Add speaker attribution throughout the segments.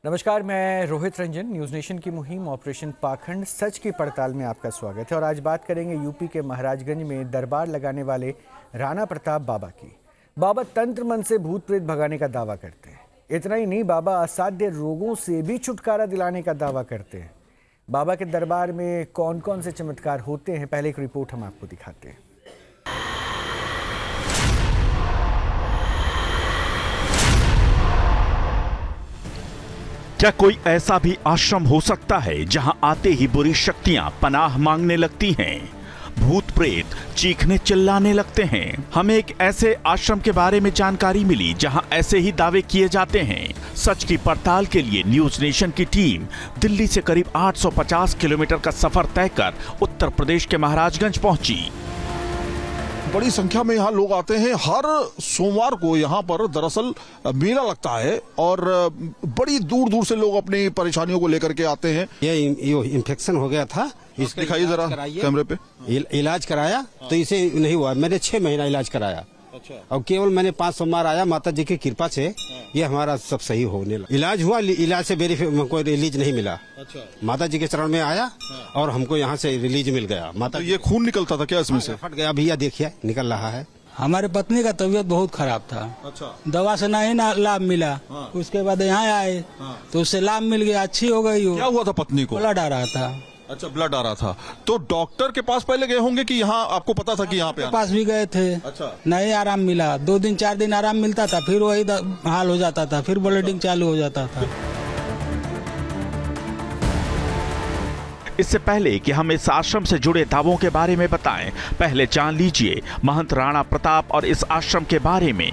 Speaker 1: नमस्कार, मैं Rohit Ranjan. News nation की मुहिम ऑपरेशन पाखंड सच की पड़ताल में आपका स्वागत है। और आज बात करेंगे यूपी के महाराजगंज में दरबार लगाने वाले राणा प्रताप बाबा की। बाबा तंत्र मन से भूत प्रेत भगाने का दावा करते हैं। इतना ही नहीं, बाबा असाध्य रोगों से भी छुटकारा दिलाने का दावा करते हैं। बाबा के दरबार में कौन कौन से चमत्कार होते हैं, पहले एक रिपोर्ट हम आपको दिखाते हैं।
Speaker 2: क्या कोई ऐसा भी आश्रम हो सकता है जहां आते ही बुरी शक्तियां पनाह मांगने लगती हैं, भूत प्रेत चीखने चिल्लाने लगते हैं? हमें एक ऐसे आश्रम के बारे में जानकारी मिली जहां ऐसे ही दावे किए जाते हैं। सच की पड़ताल के लिए न्यूज़ नेशन की टीम दिल्ली से करीब 850 किलोमीटर का सफर तय कर उत्तर प्रदेश के महाराजगंज पहुंची।
Speaker 3: बड़ी संख्या में यहाँ लोग आते हैं। हर सोमवार को यहाँ पर दरअसल मेला लगता है और बड़ी दूर दूर से लोग अपनी परेशानियों को लेकर के आते हैं।
Speaker 4: ये इन्फेक्शन हो गया था,
Speaker 3: इसके दिखाइए जरा कैमरे पे।
Speaker 4: इलाज कराया तो इसे नहीं हुआ। मैंने 6 महीना इलाज कराया। अच्छा। और केवल मैंने 5 सोमवार आया, माता जी की कृपा से ये हमारा सब सही होने लगा। इलाज हुआ, इलाज से हमको रिलीज नहीं मिला। अच्छा। माता जी के चरण में आया और हमको यहाँ से रिलीज मिल गया। माता
Speaker 3: तो ये खून निकलता था क्या इसमें से?
Speaker 4: फट गया भैया, देखिए निकल रहा है।
Speaker 5: हमारे पत्नी का तबीयत बहुत खराब था। अच्छा। दवा से नहीं ना लाभ मिला। उसके बाद यहाँ आए तो उससे लाभ मिल गया, अच्छी हो गई।
Speaker 3: क्या हुआ था पत्नी को?
Speaker 5: ब्लड आ रहा था।
Speaker 3: अच्छा, ब्लड आ रहा था। तो डॉक्टर के पास पहले गए होंगे कि यहाँ आपको पता था कि यहाँ पे
Speaker 5: पास भी गए थे। अच्छा। नहीं आराम मिला, 2 दिन 4 दिन आराम मिलता था, फिर वही हाल हो जाता था, फिर ब्लीडिंग चालू हो जाता था।
Speaker 2: इससे पहले कि हम इस आश्रम से जुड़े दावों के बारे में बताएं, पहले जान लीजिए महंत राणा प्रताप और इस आश्रम के बारे में।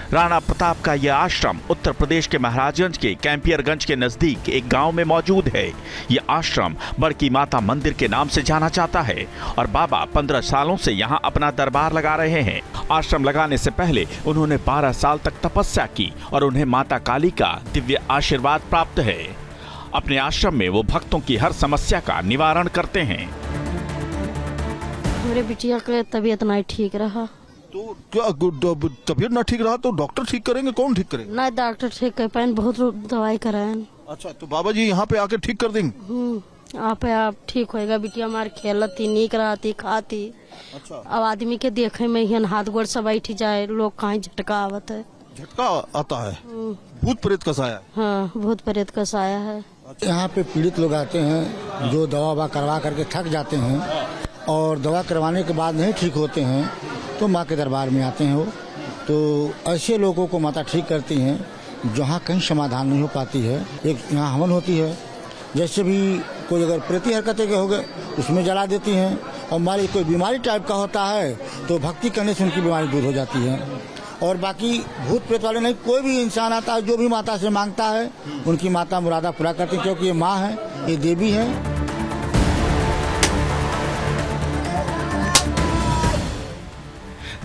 Speaker 2: राणा प्रताप का यह आश्रम उत्तर प्रदेश के महाराजगंज के कैंपियरगंज के नजदीक एक गांव में मौजूद है। यह आश्रम बड़की माता मंदिर के नाम से जाना जाता है और बाबा 15 सालों से यहां अपना दरबार लगा रहे हैं। आश्रम लगाने से पहले उन्होंने 12 साल तक तपस्या की और उन्हें माता काली का दिव्य आशीर्वाद प्राप्त है। अपने आश्रम में वो भक्तों की हर समस्या का निवारण करते हैं।
Speaker 6: मेरे बिटिया का तबीयत नहीं ठीक रहा।
Speaker 3: तो क्या तबीयत ना ठीक रहा तो डॉक्टर ठीक करेंगे? कौन ठीक करेंगे?
Speaker 6: नहीं, डॉक्टर ठीक कर पाए, बहुत दवाई कराए।
Speaker 3: अच्छा, तो बाबा जी यहाँ पे आके ठीक कर देंगे?
Speaker 6: आप ठीक होएगा। बिटिया हमारी खेलती, नीक रहती, खाती। अच्छा। अब आदमी के देखे में ही हाथ गोड़ सब बैठ जाए, लोग कहीं झटका आवत है।
Speaker 3: झटका आता है? भूत प्रेत का साया?
Speaker 6: हाँ, भूत प्रेत का साया है।
Speaker 7: यहाँ पे पीड़ित लोग आते हैं जो दवा करवा करके थक जाते हैं और दवा करवाने के बाद नहीं ठीक होते हैं तो माँ के दरबार में आते हैं। वो तो ऐसे लोगों को माता ठीक करती हैं जहाँ कहीं समाधान नहीं हो पाती है। एक यहाँ हवन होती है, जैसे भी कोई अगर प्रेती हरकतें के हो गए उसमें जला देती हैं। और हमारी कोई बीमारी टाइप का होता है तो भक्ति करने से उनकी बीमारी दूर हो जाती है। और बाकी भूत प्रेत वाले नहीं, कोई भी इंसान आता है जो भी माता से मांगता है उनकी माता मुरादा पूरा करती है, क्योंकि ये माँ है, ये देवी है।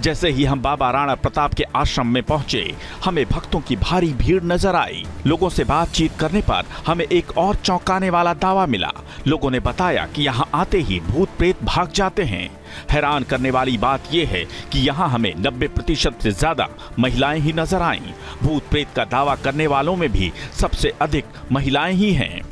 Speaker 2: जैसे ही हम बाबा राणा प्रताप के आश्रम में पहुंचे, हमें भक्तों की भारी भीड़ नजर आई। लोगों से बातचीत करने पर हमें एक और चौंकाने वाला दावा मिला। लोगों ने बताया कि यहां आते ही भूत प्रेत भाग जाते हैं। हैरान करने वाली बात यह है कि यहां हमें 90% से ज्यादा महिलाएं ही नजर आईं। भूत प्रेत का दावा करने वालों में भी सबसे अधिक महिलाएं ही हैं।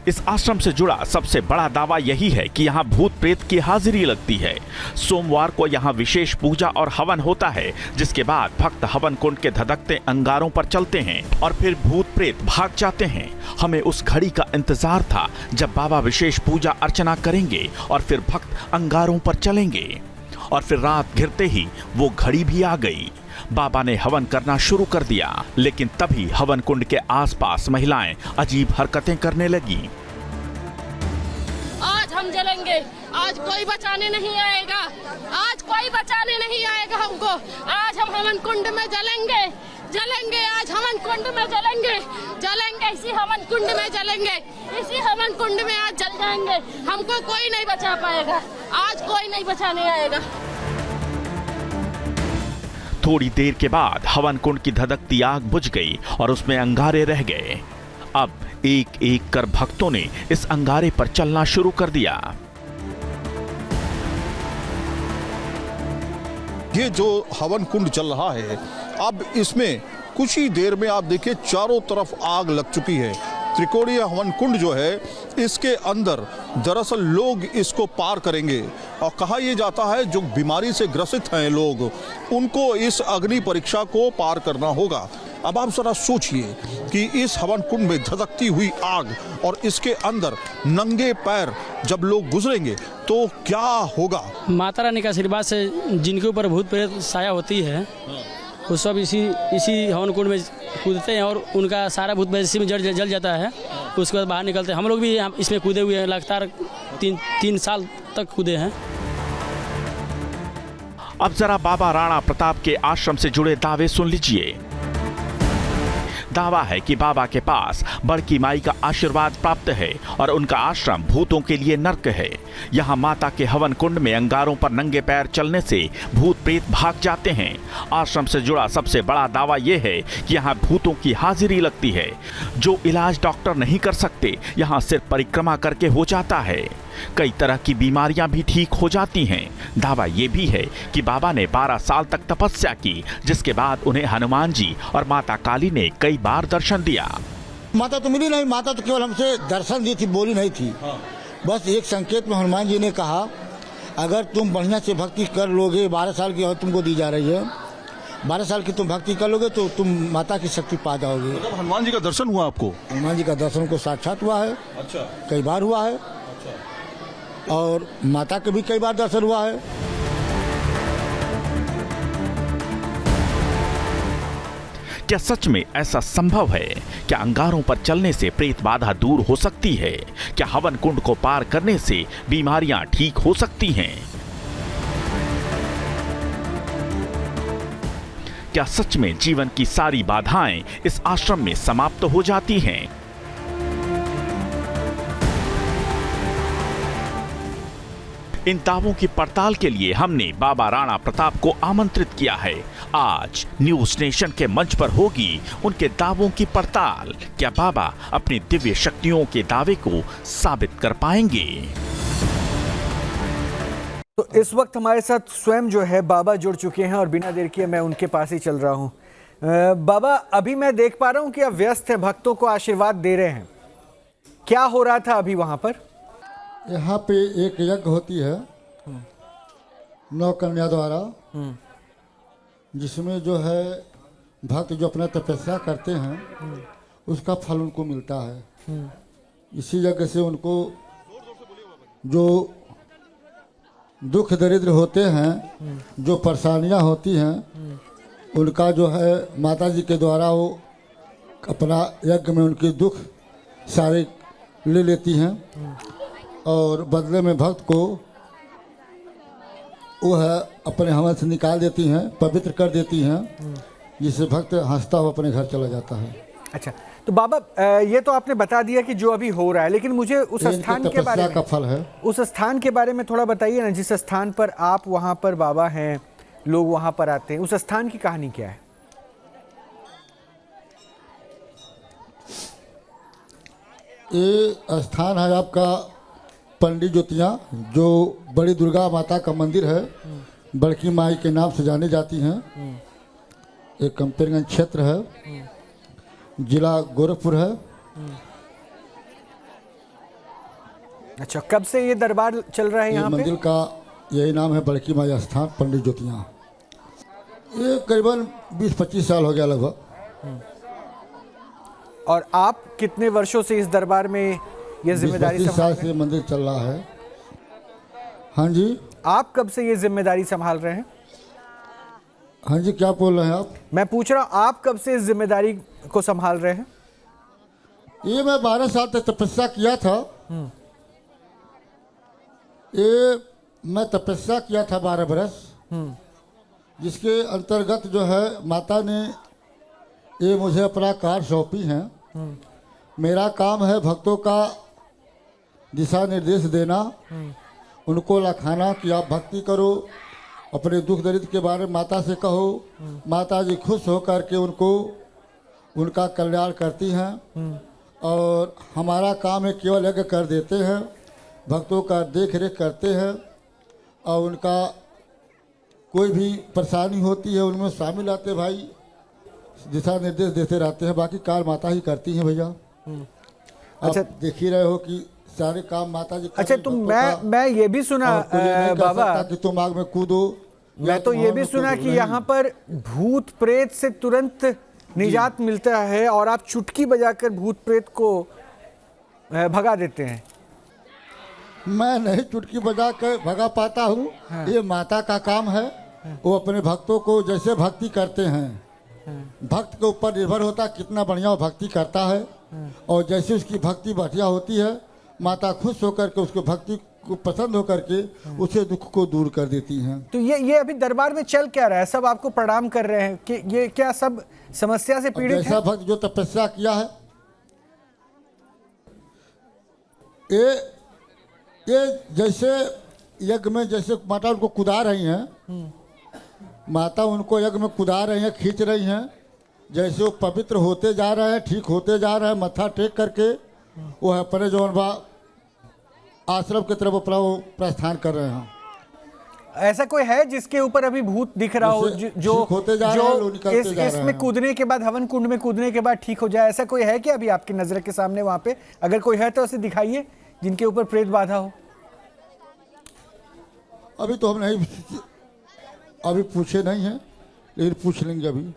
Speaker 2: इस आश्रम से जुड़ा सबसे बड़ा दावा यही है कि यहाँ भूत प्रेत की हाजिरी लगती है। सोमवार को यहाँ विशेष पूजा और हवन होता है, जिसके बाद भक्त हवन कुंड के धधकते अंगारों पर चलते हैं और फिर भूत प्रेत भाग जाते हैं। हमें उस घड़ी का इंतजार था जब बाबा विशेष पूजा अर्चना करेंगे और फिर भक्त अंगारों पर चलेंगे। और फिर रात घिरते ही वो घड़ी भी आ गई। बाबा ने हवन करना शुरू कर दिया, लेकिन तभी हवन कुंड के आसपास महिलाएं अजीब हरकतें करने लगी।
Speaker 8: आज हम जलेंगे, आज कोई बचाने नहीं आएगा, आज कोई बचाने नहीं आएगा हमको। आज हम हवन कुंड में जलेंगे, जलेंगे, आज हवन कुंड में जलेंगे, जलेंगे, इसी हवन कुंड में जलेंगे, इसी हवन कुंड में आज जल जाएंगे। हमको कोई नहीं बचा पाएगा, आज कोई नहीं बचाने आएगा।
Speaker 2: थोड़ी देर के बाद हवन कुंड की धधकती आग बुझ गई और उसमें अंगारे रह गए। अब एक एक कर भक्तों ने इस अंगारे पर चलना शुरू कर दिया।
Speaker 3: ये जो हवन कुंड चल रहा है, अब इसमें कुछ ही देर में आप देखिए चारों तरफ आग लग चुकी है। त्रिकोणीय हवन कुंड जो है, इसके अंदर दरअसल लोग इसको पार करेंगे और कहा यह जाता है जो बीमारी से ग्रसित हैं लोग, उनको इस अग्नि परीक्षा को पार करना होगा। अब आप जरा सोचिए कि इस हवन कुंड में धधकती हुई आग और इसके अंदर नंगे पैर जब लोग गुजरेंगे तो क्या होगा।
Speaker 5: माता रानी का आशीर्वाद से जिनके ऊपर भूत प्रेत साया होती है वो सब इसी हवन कुंड में कूदते हैं और उनका सारा भूत प्रेत इसी में जल जाता है। उसके बाद बाहर निकलते हैं। हम लोग भी इसमें कूदे हुए हैं, लगातार तीन साल तक कूदे हैं।
Speaker 2: अब जरा बाबा राणा प्रताप के आश्रम से जुड़े दावे सुन लीजिए। दावा है कि बाबा के पास बड़की माई का आशीर्वाद प्राप्त है और उनका आश्रम भूतों के लिए नर्क है। यहाँ माता के हवन कुंड में अंगारों पर नंगे पैर चलने से भूत प्रेत भाग जाते हैं। आश्रम से जुड़ा सबसे बड़ा दावा यह है कि यहाँ भूतों की हाजिरी लगती है। जो इलाज डॉक्टर नहीं कर सकते, यहाँ सिर्फ परिक्रमा करके हो जाता है। कई तरह की बीमारियां भी ठीक हो जाती हैं। दावा ये भी है कि बाबा ने 12 साल तक तपस्या की, जिसके बाद उन्हें हनुमान जी और माता काली ने कई बार दर्शन दिया।
Speaker 7: माता तो मिली नहीं, माता तो केवल हमसे दर्शन दी थी, बोली नहीं थी। बस एक संकेत में हनुमान जी ने कहा, अगर तुम बढ़िया से भक्ति कर लोगे, 12 साल की और तुमको दी जा रही है, 12 साल की तुम भक्ति कर लोगे तो तुम माता की शक्ति पा जाओगे।
Speaker 3: मतलब हनुमान जी का दर्शन हुआ आपको?
Speaker 7: हनुमान जी का दर्शन को साक्षात हुआ है।
Speaker 3: अच्छा।
Speaker 7: कई बार हुआ है। और माता के भी कई बार दर्शन हुआ है।
Speaker 2: क्या सच में ऐसा संभव है? क्या अंगारों पर चलने से प्रेत बाधा दूर हो सकती है? क्या हवन कुंड को पार करने से बीमारियां ठीक हो सकती हैं? क्या सच में जीवन की सारी बाधाएं इस आश्रम में समाप्त हो जाती हैं? इन दावों की पड़ताल के लिए हमने बाबा राणा प्रताप को आमंत्रित किया है। आज न्यूज नेशन के मंच पर होगी उनके दावों की पड़ताल। क्या बाबा अपनी दिव्य शक्तियों के दावे को साबित कर पाएंगे?
Speaker 1: तो इस वक्त हमारे साथ स्वयं जो है बाबा जुड़ चुके हैं और बिना देर किए मैं उनके पास ही चल रहा हूं। बाबा, अभी मैं देख पा रहा हूं कि आप व्यस्त हैं, भक्तों को आशीर्वाद दे रहे हैं। क्या हो रहा था अभी वहां पर?
Speaker 7: यहाँ पे एक यज्ञ होती है 9 कन्या द्वारा, जिसमें जो है भक्त जो अपना तपस्या करते हैं उसका फल उनको मिलता है। इसी यज्ञ से उनको जो दुख दरिद्र होते हैं, जो परेशानियाँ होती हैं, उनका जो है माता जी के द्वारा वो अपना यज्ञ में उनके दुख सारे ले लेती हैं और बदले में भक्त को वो है अपने हवन से निकाल देती हैं, पवित्र कर देती हैं, जिससे भक्त हंसता हुआ अपने घर चला जाता है।
Speaker 1: अच्छा, तो बाबा ये तो आपने बता दिया कि जो अभी हो रहा है, लेकिन मुझे उस स्थान के बारे में,
Speaker 7: का फल है, उस
Speaker 1: स्थान के बारे में थोड़ा बताइए ना। जिस स्थान पर आप वहाँ पर बाबा हैं, लोग वहाँ पर आते हैं, उस स्थान की कहानी क्या है?
Speaker 7: ये स्थान है आपका पंडित ज्योतियाँ, जो बड़ी दुर्गा माता का मंदिर है, बड़की माई के नाम से जानी जाती हैं। एक कंपेरगंज क्षेत्र है, जिला गोरखपुर है।
Speaker 1: अच्छा, कब से ये दरबार चल रहा है यहाँ पे?
Speaker 7: मंदिर का यही नाम है, बड़की माई स्थान पंडित ज्योतियाँ। ये करीबन 20-25 साल हो गया लगभग।
Speaker 1: और आप कितने वर्षों से इस दरबार में ये जिम्मेदारी
Speaker 7: 20-25 साल से मंदिर चल रहा है। हाँ जी।
Speaker 1: आप कब से ये जिम्मेदारी संभाल रहे हैं?
Speaker 7: हाँ जी, क्या बोल रहे हैं आप?
Speaker 1: मैं पूछ रहा हूँ, आप कब से इस जिम्मेदारी को संभाल रहे हैं?
Speaker 7: ये मैं 12 साल तक तपस्या किया था। ये मैं तपस्या किया था 12 बरस, जिसके अंतर्गत जो है माता ने ये मुझे अपना कार्य सौंपी है। मेरा काम है भक्तों का दिशा निर्देश देना, उनको लखाना कि आप भक्ति करो, अपने दुख दरिद्र के बारे में माता से कहो। माता जी खुश होकर के उनको उनका कल्याण करती हैं। और हमारा काम है केवल यज्ञ कर देते हैं, भक्तों का देख रेख करते हैं और उनका कोई भी परेशानी होती है उनमें शामिल आते भाई, दिशा निर्देश देते रहते हैं। बाकी कार्य माता ही करती हैं भैया।
Speaker 1: अच्छा,
Speaker 7: आप देख ही रहे हो कि सारे काम माता जी कर
Speaker 1: अच्छा,
Speaker 7: रही
Speaker 1: तो
Speaker 7: भक्तों का।
Speaker 1: मैं ये भी सुना
Speaker 7: और कोई ये नहीं कह
Speaker 1: बाबा,
Speaker 7: सकता कि तुम आग में कूदो, या
Speaker 1: मैं तो
Speaker 7: तुम
Speaker 1: ये
Speaker 7: हवा
Speaker 1: भी
Speaker 7: में
Speaker 1: सुना
Speaker 7: कूदो,
Speaker 1: कि
Speaker 7: नहीं।
Speaker 1: यहाँ पर भूत प्रेत से तुरंत निजात मिलता है और आप चुटकी बजाकर भूत प्रेत को भगा देते हैं।
Speaker 7: मैं नहीं चुटकी बजा कर भगा पाता हूँ। ये माता का काम है। वो अपने भक्तों को जैसे भक्ति करते हैं, भक्त के ऊपर निर्भर होता है कितना बढ़िया वो भक्ति करता है। और जैसे उसकी भक्ति बढ़िया होती है, माता खुश होकर के उसको भक्ति को पसंद होकर के उसे दुख को दूर कर देती हैं।
Speaker 1: तो ये अभी दरबार में चल क्या रहा है? सब आपको प्रणाम कर रहे हैं कि ये क्या सब समस्या से पीड़ित
Speaker 7: जैसा
Speaker 1: है?
Speaker 7: भक्त जो तपस्या किया है, ये जैसे यज्ञ में जैसे माता उनको कुदा रही हैं, माता उनको यज्ञ में कुदा रही हैं, खींच रही हैं। जैसे वो पवित्र होते जा रहे हैं, ठीक होते जा रहे हैं, मत्था टेक करके वो अपने जो आश्रम की तरफ अपना वो प्रस्थान कर रहे हैं।
Speaker 1: ऐसा कोई है जिसके ऊपर अभी भूत दिख रहा हो,
Speaker 7: जैसे
Speaker 1: जो
Speaker 7: ठीक होते जा रहे हैं, लोग निकलते जा रहे
Speaker 1: इसमें
Speaker 7: हैं।
Speaker 1: कूदने के बाद, हवन कुंड में कूदने के बाद ठीक हो जाए? ऐसा कोई है कि अभी आपकी नजर के सामने वहां पे? अगर कोई है तो उसे दिखाइए जिनके ऊपर प्रेत बाधा हो।
Speaker 7: अभी तो हम नहीं, अभी पूछे नहीं हैं, लेकिन पूछ लेंगे अभी।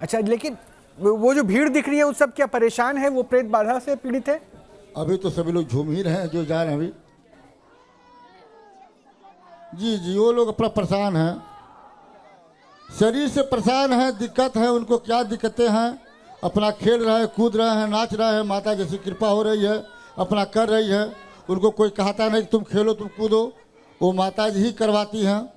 Speaker 1: अच्छा, लेकिन वो जो भीड़ दिख रही है वो सब क्या परेशान है? वो प्रेत बाधा से पीड़ित है?
Speaker 7: अभी तो सभी लोग झूम ही रहे हैं जो जा रहे हैं अभी। जी, वो लोग अपना परेशान हैं, शरीर से परेशान हैं, दिक्कत है उनको। क्या दिक्कतें हैं? अपना खेल रहे हैं, कूद रहे हैं, नाच रहे हैं। माता जैसी कृपा हो रही है, अपना कर रही है। उनको कोई कहता नहीं कि तुम खेलो, तुम कूदो। वो माता जी ही करवाती हैं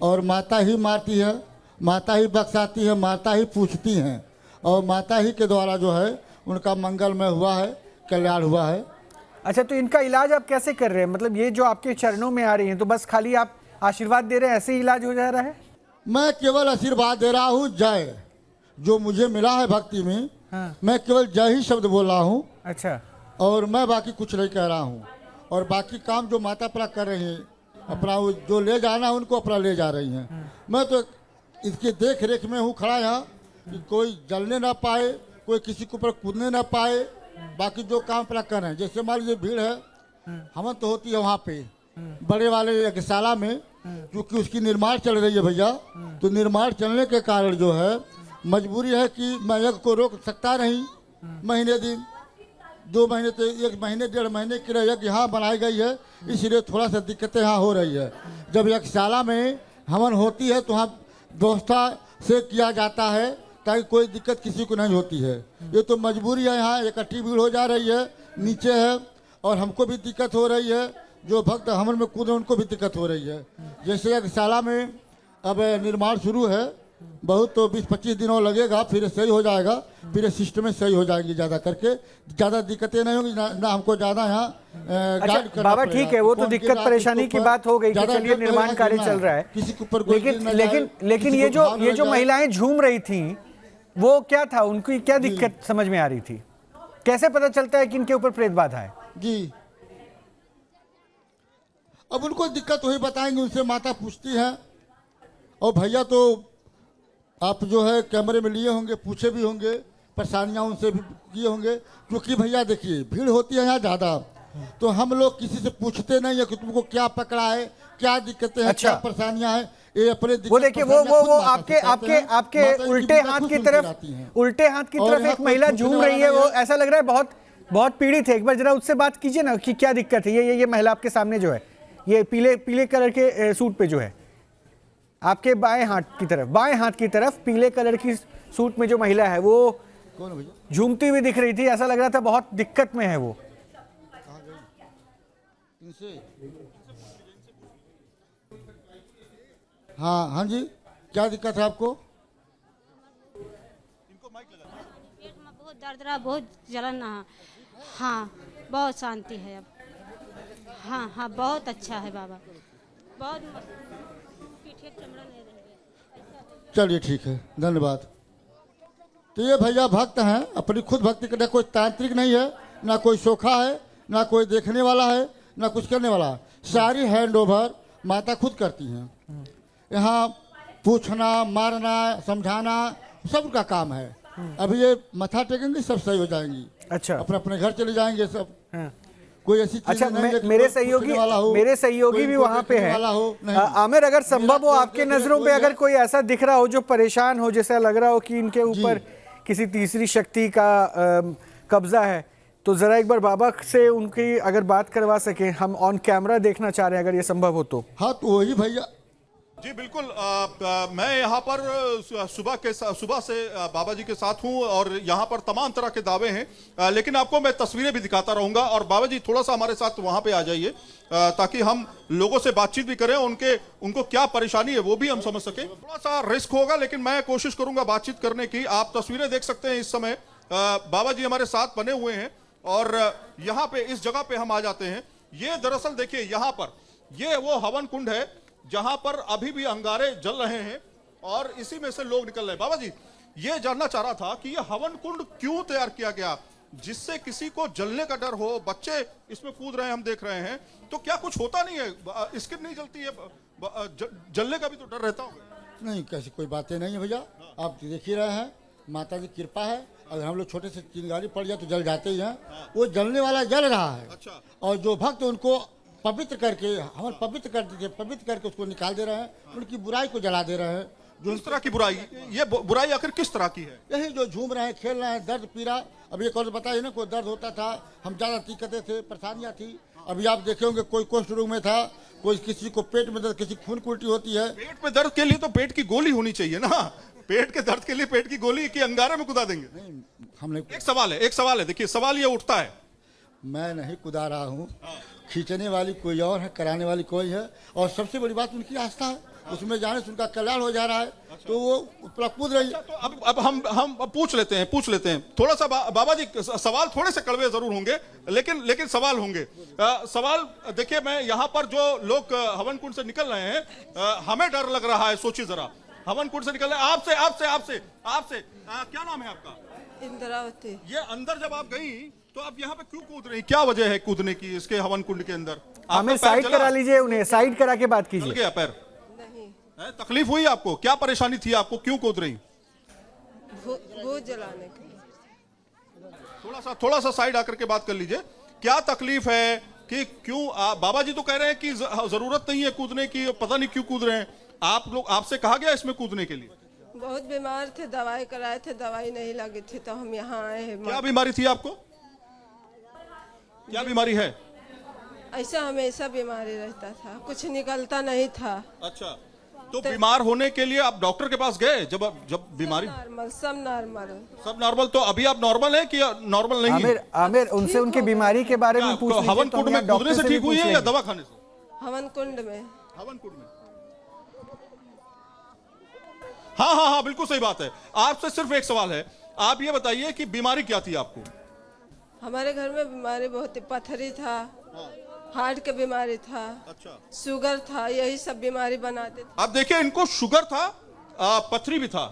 Speaker 7: और माता ही मारती है, माता ही बख्शाती है, माता ही पूछती हैं और माता ही के द्वारा जो है उनका मंगलमय हुआ है, कल्याण हुआ है।
Speaker 1: अच्छा, तो इनका इलाज आप कैसे कर रहे हैं? मतलब ये जो आपके चरणों में आ रही हैं तो बस खाली आप आशीर्वाद दे रहे हैं, ऐसे ही इलाज हो जा रहा है?
Speaker 7: मैं केवल आशीर्वाद दे रहा हूँ, जय जो मुझे मिला है भक्ति में।
Speaker 1: हाँ।
Speaker 7: मैं केवल जय ही शब्द बोल रहा हूँ
Speaker 1: अच्छा,
Speaker 7: और मैं बाकी कुछ नहीं कह रहा हूँ। और बाकी काम जो माता अपना कर रही हैं, अपना वो जो ले जाना है उनको अपना ले जा रही हैं। मैं तो इसके देख रेख में हूँ खड़ा यहाँ कि कोई जलने ना पाए, कोई किसी के ऊपर कूदने ना पाए। बाकी जो काम अपना कर रहे हैं, जैसे मान लीजिए भीड़ है, हवन तो होती है वहाँ पे बड़े वाले यज्ञशाला में, क्योंकि उसकी निर्माण चल रही है भैया। तो निर्माण चलने के कारण जो है मजबूरी है कि मैं यज्ञ को रोक सकता नहीं। महीने दिन 2 महीने तो 1 महीने 1.5 महीने की यज्ञ यहाँ बनाई गई है, इसलिए थोड़ा सा दिक्कतें यहाँ हो रही है। जब यज्ञशाला में हवन होती है तो वहाँ व्यवस्था से किया जाता है ताकि कोई दिक्कत किसी को नहीं होती है। ये तो मजबूरी है, यहाँ इकट्ठी भीड़ हो जा रही है, नीचे है और हमको भी दिक्कत हो रही है। जो भक्त हवन में कूदे उनको भी दिक्कत हो रही है। जैसे यज्ञशाला में अब निर्माण शुरू है, बहुत तो 20-25 दिन और लगेगा, फिर सही हो जाएगा, फिर सिस्टम में सही हो जाएंगी। ज़्यादा करके ज़्यादा दिक्कतें नहीं होंगी ना हमको ज़्यादा यहाँ गाइड करना
Speaker 1: बाबा
Speaker 7: पड़ेगा।
Speaker 1: ठीक है, वो तो
Speaker 7: कौन
Speaker 1: दिक्कत
Speaker 7: गिरा,
Speaker 1: परेशानी
Speaker 7: किसके
Speaker 1: की
Speaker 7: ऊपर
Speaker 1: बात हो गई कि
Speaker 7: ज़्यादा
Speaker 1: चलिए
Speaker 7: गिरना
Speaker 1: निर्माण
Speaker 7: है,
Speaker 1: कार्य
Speaker 7: गिरना
Speaker 1: चल रहा है।
Speaker 7: किसी के ऊपर कोई गिर ना
Speaker 1: लेकिन
Speaker 7: जाए,
Speaker 1: लेकिन
Speaker 7: किसी
Speaker 1: ये
Speaker 7: को
Speaker 1: जो
Speaker 7: भाव
Speaker 1: ये
Speaker 7: ना
Speaker 1: जो
Speaker 7: जाए।
Speaker 1: महिलाएं झूम रही थी वो क्या था? उनकी क्या दिक्कत समझ में आ रही थी? कैसे पता चलता है कि इनके ऊपर प्रेत बाधा है?
Speaker 7: जी, अब उनको दिक्कत वही बताएंगे, उनसे माता पूछती है। और भैया तो आप जो है कैमरे में लिए होंगे, पूछे भी होंगे, परेशानियां उनसे भी किए होंगे। क्योंकि भैया देखिए भीड़ होती है यहाँ ज़्यादा, तो हम लोग किसी से पूछते नहीं है कि तुमको क्या पकड़ा है, क्या दिक्कतें हैं,
Speaker 1: अच्छा।
Speaker 7: क्या परेशानियां हैं। ये अपने
Speaker 1: वो देखिए वो आपके उल्टे हाथ की तरफ
Speaker 7: और यहाँ
Speaker 1: एक महिला
Speaker 7: कोई
Speaker 1: झूम
Speaker 7: पूछने
Speaker 1: रही है।
Speaker 7: वाला
Speaker 1: वो
Speaker 7: नहीं है।
Speaker 1: ऐसा लग रहा है बहुत बहुत पीड़ित है। एक बार जरा उससे बात कीजिए ना कि क्या दिक्कत है। ये महिला आपके सामने जो है, ये पीले कलर के सूट पे जो है, आपके बाएं हाथ की तरफ पीले कलर की सूट में जो महिला है वो
Speaker 7: कौन है भैया?
Speaker 1: झूमती हुई दिख रही थी। ऐसा लग रहा था बहुत दिक्कत में है वो।
Speaker 7: इनसे हाँ जी, क्या दिक्कत है आपको?
Speaker 9: पेट में बहुत दर्द रहा, बहुत जलन रहा। हाँ, बहुत शांति है अब। हाँ, बहुत अच्छा है बाबा, बहुत पीठे चमड़ा नहीं रहेंगे।
Speaker 7: चलिए ठीक है, धन्यवाद। तो ये भैया भक्त हैं, अपनी खुद भक्ति करना, कोई तांत्रिक नहीं है, ना कोई सोखा है, ना कोई देखने वाला है, ना कुछ करने वाला। सारी हैंड ओवर माता खुद करती हैं। यहाँ पूछना, मारना, समझाना सब उनका काम है। अभी ये मथा टेकेंगे, सब सही हो जाएंगी,
Speaker 1: अच्छा,
Speaker 7: अपने अपने घर चले जाएंगे सब।
Speaker 1: हाँ।
Speaker 7: कोई ऐसी चीज
Speaker 1: अच्छा,
Speaker 7: नहीं है कि
Speaker 1: मेरे
Speaker 7: कोई पूछने वाला हो,
Speaker 1: मेरे सहयोगी
Speaker 7: कोई
Speaker 1: भी
Speaker 7: इनको
Speaker 1: वहाँ पे
Speaker 7: देखने
Speaker 1: है।
Speaker 7: वाला हो, नहीं।
Speaker 1: आमिर, अगर संभव हो
Speaker 7: मेरा
Speaker 1: आपके
Speaker 7: तो
Speaker 1: नजरों पे
Speaker 7: कोई
Speaker 1: अगर
Speaker 7: है।
Speaker 1: कोई ऐसा दिख रहा हो जो परेशान हो, जैसा लग रहा हो कि इनके ऊपर किसी तीसरी शक्ति का कब्जा है, तो जरा एक बार बाबा से उनकी अगर बात करवा सके, हम ऑन कैमरा देखना चाह रहे हैं अगर ये संभव हो तो।
Speaker 7: हाँ, तो वही भैया
Speaker 3: जी बिल्कुल। मैं यहाँ पर सुबह से बाबा जी के साथ हूँ और यहाँ पर तमाम तरह के दावे हैं, लेकिन आपको मैं तस्वीरें भी दिखाता रहूंगा। और बाबा जी थोड़ा सा हमारे साथ वहाँ पे आ जाइए, ताकि हम लोगों से बातचीत भी करें, उनको क्या परेशानी है वो भी हम समझ सकें। थोड़ा सा रिस्क होगा, लेकिन मैं कोशिश करूंगा बातचीत करने की। आप तस्वीरें देख सकते हैं इस समय बाबा जी हमारे साथ बने हुए हैं और यहाँ पे इस जगह पे हम आ जाते हैं। ये दरअसल देखिए, यहाँ पर ये वो हवन कुंड है जहां पर अभी भी अंगारे जल रहे हैं और इसी में से लोग निकल रहे हैं। बाबा जी, ये जानना चाह रहा था कि ये हवन कुंड क्यों तैयार किया गया, जिससे किसी को जलने का डर हो? बच्चे इसमें कूद रहे हैं, हम देख रहे हैं, तो क्या कुछ होता नहीं है? स्किन नहीं जलती है? जलने का भी तो डर रहता होगा।
Speaker 7: नहीं, कैसी कोई बातें नहीं है भैया, आप देख ही रहे हैं, माता जी कृपा है। अगर हम लोग छोटे से चिंगारी पड़ जाए तो जल जाते ही हैं। वो जलने वाला जल रहा है।
Speaker 3: अच्छा।
Speaker 7: और जो भक्त उनको पवित्र करके, हम पवित्र करके उसको निकाल दे रहे हैं, उनकी बुराई को जला दे रहे हैं। जो
Speaker 3: किस तरह की बुराई? ये बुराई आखिर किस तरह की है?
Speaker 7: यही जो झूम रहे हैं, खेल रहे हैं, दर्द पीड़ा। अब एक और बताइए ना, कोई दर्द होता था, हम ज़्यादा दिक्कतें थे, परेशानियाँ थी। अभी आप देखे होंगे कोई कोष्ठ रोग में था, कोई किसी को पेट में दर्द, किसी खून की उल्टी होती है।
Speaker 3: पेट में दर्द के लिए तो पेट की गोली होनी चाहिए ना। पेट के दर्द के लिए पेट की गोली की अंगारे में कुदा देंगे?
Speaker 7: नहीं, हमने
Speaker 3: एक सवाल है, देखिए सवाल ये उठता है,
Speaker 7: मैं नहीं कुदा रहा हूँ, खींचने वाली कोई और है, कराने वाली कोई है। और सबसे बड़ी बात उनकी आस्था है, उसमें जाने से उनका कल्याण हो जा रहा है। तो वो पूरा कूद रही है।
Speaker 3: तो अब हम पूछ लेते हैं थोड़ा सा बाबा जी, सवाल थोड़े से कड़वे जरूर होंगे, लेकिन सवाल होंगे। सवाल देखिए, मैं यहाँ पर जो लोग हवन कुंड से निकल रहे हैं, हमें डर लग रहा है। सोचिए जरा, हवन कुंड से निकल रहे हैं, आपसे क्या नाम है आपका?
Speaker 10: इंद्रावती।
Speaker 3: ये अंदर जब आप गई तो आप यहाँ पे क्यों कूद रही? क्या वजह है कूदने की इसके हवन कुंड के अंदर?
Speaker 1: हमें साइड करा लीजिए, उन्हें साइड करा के बात
Speaker 3: चल
Speaker 1: कीजिए।
Speaker 3: गया पैर?
Speaker 10: नहीं,
Speaker 3: तकलीफ हुई आपको? क्या परेशानी थी आपको? क्यों कूद रही?
Speaker 10: भूत जलाने के।
Speaker 3: थोड़ा सा साइड आकर के बात कर लीजिए। क्या तकलीफ है कि क्यों? बाबा जी तो कह रहे हैं कि जरूरत नहीं है कूदने की, पता नहीं क्यों कूद रहे हैं। आपसे कहा गया इसमें कूदने के लिए?
Speaker 10: बहुत बीमार थे, दवाई कराए थे, दवाई नहीं लगी थी, तो हम यहाँ आए हैं।
Speaker 3: क्या बीमारी थी आपको? क्या बीमारी है?
Speaker 10: ऐसा हमेशा बीमारी रहता था, कुछ निकलता नहीं था।
Speaker 3: अच्छा, तो बीमार होने के लिए आप डॉक्टर के पास गए? जब बीमारी?
Speaker 10: सब
Speaker 3: नॉर्मल। तो अभी आप नॉर्मल है कि नॉर्मल नहीं है?
Speaker 1: आमिर, उनसे उनकी बीमारी के बारे में पूछ लीजिए।
Speaker 3: हवन कुंड में कूदने से ठीक हुई है या दवा खाने से?
Speaker 10: हवन कुंड में।
Speaker 3: हाँ, बिल्कुल सही बात है। आपसे सिर्फ एक सवाल है, आप ये बताइए कि बीमारी क्या थी आपको?
Speaker 10: हमारे घर में बीमारी बहुत थी, पथरी था, हार्ट की बीमारी था,
Speaker 3: अच्छा,
Speaker 10: शुगर था, यही सब बीमारी बनाते थे।
Speaker 3: आप देखिए, इनको शुगर था, पथरी भी था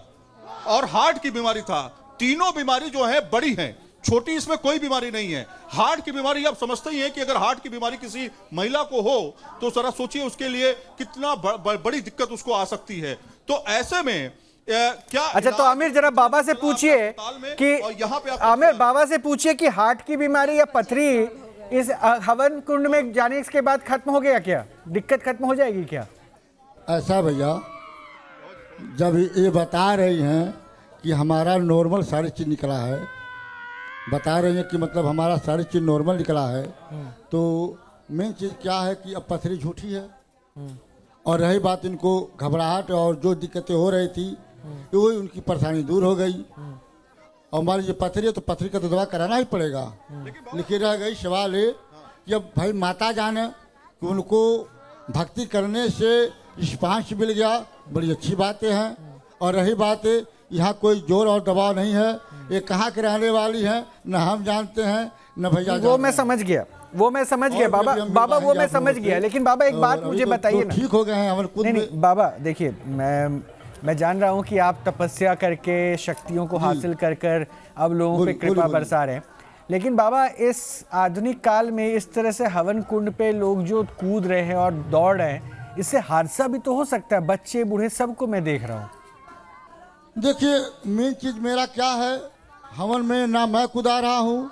Speaker 3: और हार्ट की बीमारी था। तीनों बीमारी जो है बड़ी हैं, छोटी इसमें कोई बीमारी नहीं है। हार्ट की बीमारी आप समझते ही हैं कि अगर हार्ट की बीमारी किसी महिला को हो तो जरा सोचिए उसके लिए कितना बड़ी दिक्कत उसको आ सकती है। तो ऐसे में क्या?
Speaker 1: अच्छा, तो आमिर जरा बाबा से पूछिए कि
Speaker 3: यहाँ पे
Speaker 1: आमिर बाबा से पूछिए कि हार्ट की बीमारी या पथरी इस हवन कुंड में जाने के बाद खत्म हो गया क्या? दिक्कत खत्म हो जाएगी क्या?
Speaker 7: ऐसा भैया, जब ये बता रही हैं कि हमारा नॉर्मल सारी चीज़ निकला है, बता रही हैं कि मतलब हमारा सारी चीज़ नॉर्मल निकला है, तो मेन चीज़ क्या है कि अब पथरी झूठी है। और रही बात इनको घबराहट और जो दिक्कतें हो रही थी, तो वही उनकी परेशानी दूर हो गई। और हमारी जो पथरी है तो पथरी का तो दवा कराना ही पड़ेगा। लेकिन रह गई सवाल है कि अब भाई माता जाने कि उनको भक्ति करने से स्पांश मिल गया, बड़ी अच्छी बातें हैं। और रही बात है, यहाँ कोई जोर और दबाव नहीं है, ये कहाँ के रहने वाली हैं न हम जानते हैं न भैया।
Speaker 1: वो मैं समझ गया बाबा, वो मैं समझ गया। लेकिन बाबा एक बात मुझे बताइए ना।
Speaker 7: ठीक हो गए हैं हमारे खुद।
Speaker 1: नहीं बाबा, देखिए मैं जान रहा हूँ कि आप तपस्या करके शक्तियों को हासिल कर अब लोगों पे कृपा बरसा रहे हैं, लेकिन बाबा इस आधुनिक काल में इस तरह से हवन कुंड पे लोग जो कूद रहे हैं और दौड़ रहे हैं, इससे हादसा भी तो हो सकता है, बच्चे बूढ़े सबको मैं देख रहा हूँ।
Speaker 7: देखिए मेन चीज मेरा क्या है, हवन में ना मैं कुदा रहा हूँ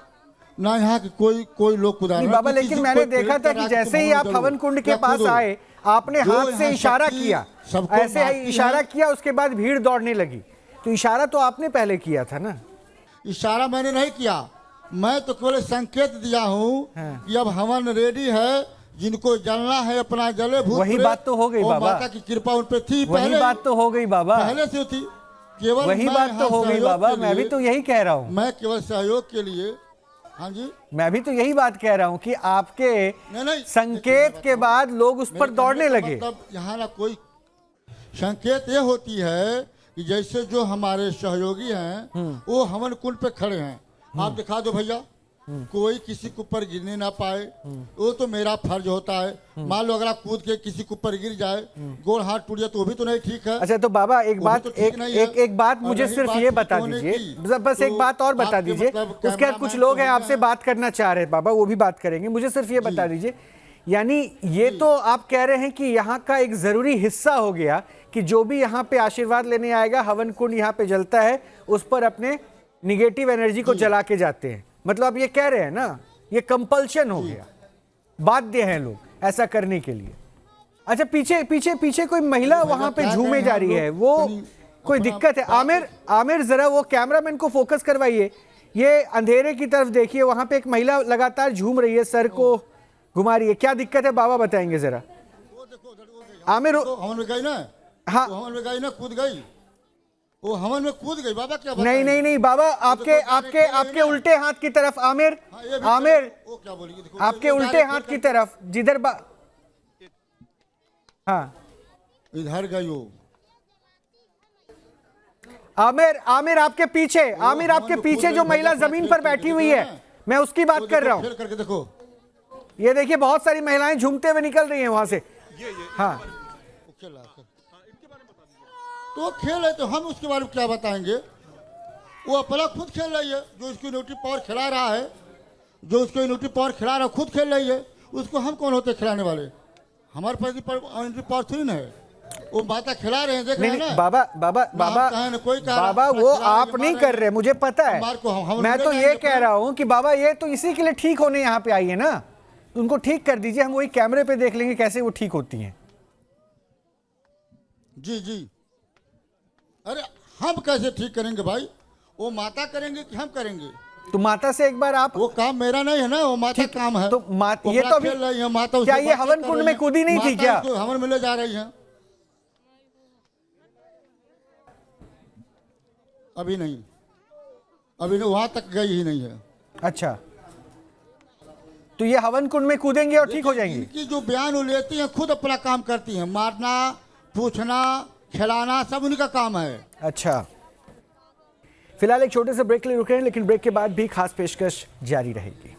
Speaker 7: ना यहाँ के कोई लोग कुदा
Speaker 1: नहीं
Speaker 7: रहा
Speaker 1: बाबा, लेकिन मैंने देखा था कि जैसे ही आप हवन कुंड के पास आए आपने हाथ से इशारा किया, ऐसे ही इशारा किया, उसके बाद भीड़ दौड़ने लगी। तो इशारा तो आपने पहले किया था ना?
Speaker 7: इशारा मैंने नहीं किया, मैं तो केवल संकेत दिया हूँ कि अब हवन रेडी है, जिनको जलना है अपना जले। भूत
Speaker 1: वही
Speaker 7: प्रेत
Speaker 1: बात तो हो गई
Speaker 7: और
Speaker 1: बाबा,
Speaker 7: माता की कृपा उन पे थी,
Speaker 1: वही बात तो हो गई बाबा,
Speaker 7: पहले से थी। केवल
Speaker 1: वही बात तो हो गई बाबा, मैं भी तो यही कह रहा हूँ।
Speaker 7: मैं केवल सहयोग के लिए, हाँ जी,
Speaker 1: मैं भी तो यही बात कह रहा हूँ कि आपके
Speaker 7: नहीं,
Speaker 1: संकेत के बाद लोग उस पर दौड़ने लगे।
Speaker 7: मतलब यहाँ ना कोई संकेत ये होती है कि जैसे जो हमारे सहयोगी हैं वो हवन कुंड पे खड़े हैं, आप दिखा दो भैया, कोई किसी के ऊपर गिरने ना पाए, वो तो मेरा फर्ज होता है। मान लो अगर आप कूद के किसी के ऊपर गिर जाए, गोड़ हाथ टूट जाए, तो वो भी तो नहीं ठीक है।
Speaker 1: अच्छा तो बाबा एक बात,
Speaker 7: तो ठीक नहीं है।
Speaker 1: एक बात मुझे
Speaker 7: और रही
Speaker 1: सिर्फ
Speaker 7: बात
Speaker 1: ये
Speaker 7: ठीक
Speaker 1: बता
Speaker 7: होने
Speaker 1: दीजिए,
Speaker 7: की,
Speaker 1: बस एक
Speaker 7: तो
Speaker 1: बात और बता
Speaker 7: आपके
Speaker 1: दीजिए,
Speaker 7: मतलब
Speaker 1: उसके बाद
Speaker 7: कैमरामैन
Speaker 1: कुछ लोग हैं
Speaker 7: तो
Speaker 1: आपसे
Speaker 7: होगा।
Speaker 1: बात करना चाह रहे हैं बाबा, वो भी बात करेंगे। मुझे सिर्फ ये बता दीजिए, यानी ये तो आप कह रहे हैं कि यहाँ का एक जरूरी हिस्सा हो गया कि जो भी यहाँ पे आशीर्वाद लेने आएगा, हवन कुंड यहाँ पे जलता है, उस पर अपने निगेटिव एनर्जी को जला के जाते हैं। मतलब आप ये कह रहे हैं ना, ये कंपल्शन हो गया, बाध्य हैं लोग ऐसा करने के लिए। अच्छा पीछे पीछे पीछे कोई महिला वहां पे झूमे जा रही है, वो कोई दिक्कत है? आमिर जरा वो कैमरामैन को फोकस करवाइए, ये अंधेरे की तरफ देखिए, वहां पे एक महिला लगातार झूम रही है, सर को घुमा रही है, क्या दिक्कत है बाबा बताएंगे जरा। आमिर
Speaker 7: हवन में गई ना,
Speaker 1: हाँ
Speaker 7: हवन में गई ना, कूद गई, वो हवन में कूद गई बाबा, क्या
Speaker 1: नहीं नहीं नहीं बाबा, आपके आपके आपके उल्टे हाथ की तरफ आमिर, आमिर
Speaker 7: वो क्या बोली, देखो
Speaker 1: आपके उल्टे हाथ की तरफ जिधर हाँ
Speaker 7: इधर गई वो।
Speaker 1: आमिर, आमिर आपके पीछे, आमिर आपके पीछे जो महिला जमीन पर बैठी हुई है, मैं उसकी बात कर रहा हूँ।
Speaker 7: खेल करके देखो,
Speaker 1: ये देखिए बहुत सारी महिलाएं झूमते हुए निकल रही हैं वहां से। हाँ
Speaker 7: तो खेल है, तो हम उसके बारे में क्या बताएंगे? वो अपना खुद खेल रही है, जो उसकी इम्यूनिटी पावर खिला रहा है, जो उसको इम्यूनिटी पावर खिला रहा है खुद खेल रही है, उसको हम कौन होते खिलाने वाले? हमारे पास इम्यूनिटी पावर थोड़ी ना है, वो माता खिला रहे हैं, देख रहे हैं ना।
Speaker 1: बाबा बाबा बाबा बाबा वो आप नहीं कर रहे, मुझे पता है, मैं तो ये कह रहा हूँ कि बाबा ये तो इसी के लिए ठीक होने यहाँ पे आई है ना, उनको ठीक कर दीजिए, हम वही कैमरे पे देख लेंगे कैसे वो ठीक होती हैं।
Speaker 7: जी जी, अरे हम कैसे ठीक करेंगे भाई? वो माता करेंगे कि हम करेंगे?
Speaker 1: तो माता से एक बार आप,
Speaker 7: वो काम मेरा नहीं है ना, वो माता काम है।
Speaker 1: तो ये तो
Speaker 7: खेल रही है माता,
Speaker 1: क्या ये हवन कुंड में कूदी नहीं थी क्या?
Speaker 7: हवन में ले जा रही है, अभी नहीं, अभी नहीं, वहां तक गई ही नहीं है।
Speaker 1: अच्छा तो ये हवन कुंड में कूदेंगे और ठीक हो जाएंगी?
Speaker 7: इनकी जो बयान वो लेती हैं, खुद अपना काम करती हैं, मारना, पूछना, खिलाना, सब उनका काम है।
Speaker 1: अच्छा फिलहाल एक छोटे से ब्रेक के लिए रुके हैं, लेकिन ब्रेक के बाद भी खास पेशकश जारी रहेगी।